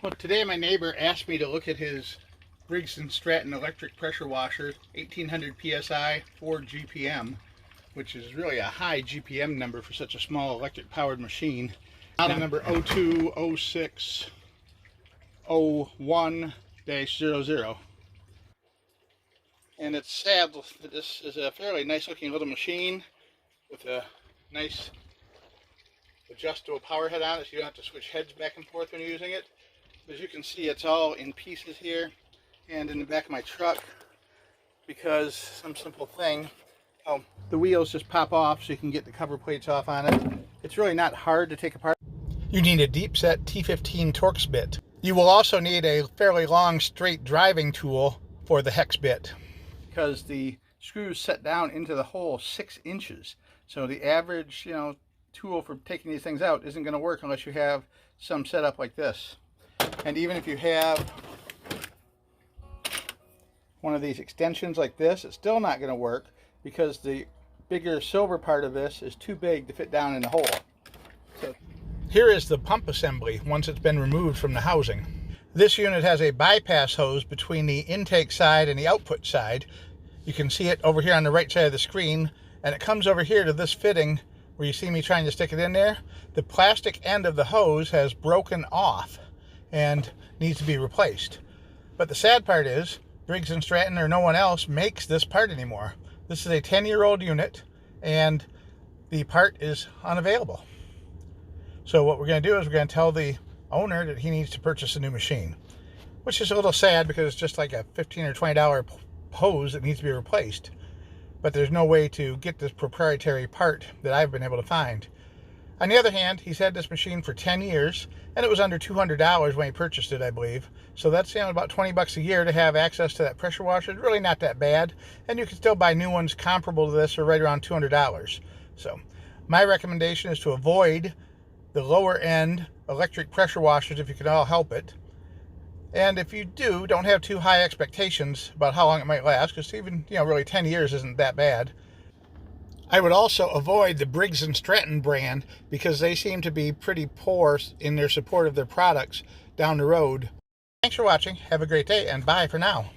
Well, today my neighbor asked me to look at his Briggs & Stratton electric pressure washer, 1800 psi, 4 GPM, which is really a high GPM number for such a small electric powered machine. Model number 020601-00. And it's sad that this is a fairly nice looking little machine with a nice adjustable power head on it, so you don't have to switch heads back and forth when you're using it. As you can see, it's all in pieces here and in the back of my truck because some simple thing. Oh, the wheels just pop off so you can get the cover plates off on it. It's really not hard to take apart. You need a deep set T15 Torx bit. You will also need a fairly long straight driving tool for the hex bit because the screws set down into the hole 6 inches. So the average, tool for taking these things out isn't going to work unless you have some setup like this. And even if you have one of these extensions like this, it's still not going to work because the bigger silver part of this is too big to fit down in the hole. So here is the pump assembly once it's been removed from the housing. This unit has a bypass hose between the intake side and the output side. You can see it over here on the right side of the screen, and it comes over here to this fitting where you see me trying to stick it in there. The plastic end of the hose has broken off and needs to be replaced. But the sad part is Briggs & Stratton or no one else makes this part anymore. This is a 10-year-old unit and the part is unavailable. So what we're going to do is we're going to tell the owner that he needs to purchase a new machine, which is a little sad because it's just like a $15 or $20 hose that needs to be replaced. But there's no way to get this proprietary part that I've been able to find. On the other hand, he's had this machine for 10 years, and it was under $200 when he purchased it, I believe. So that's about 20 bucks a year to have access to that pressure washer. It's really not that bad, and you can still buy new ones comparable to this for right around $200. So my recommendation is to avoid the lower end electric pressure washers if you can all help it. And if you do, don't have too high expectations about how long it might last, because even, really 10 years isn't that bad. I would also avoid the Briggs & Stratton brand because they seem to be pretty poor in their support of their products down the road. Thanks for watching. Have a great day, and bye for now.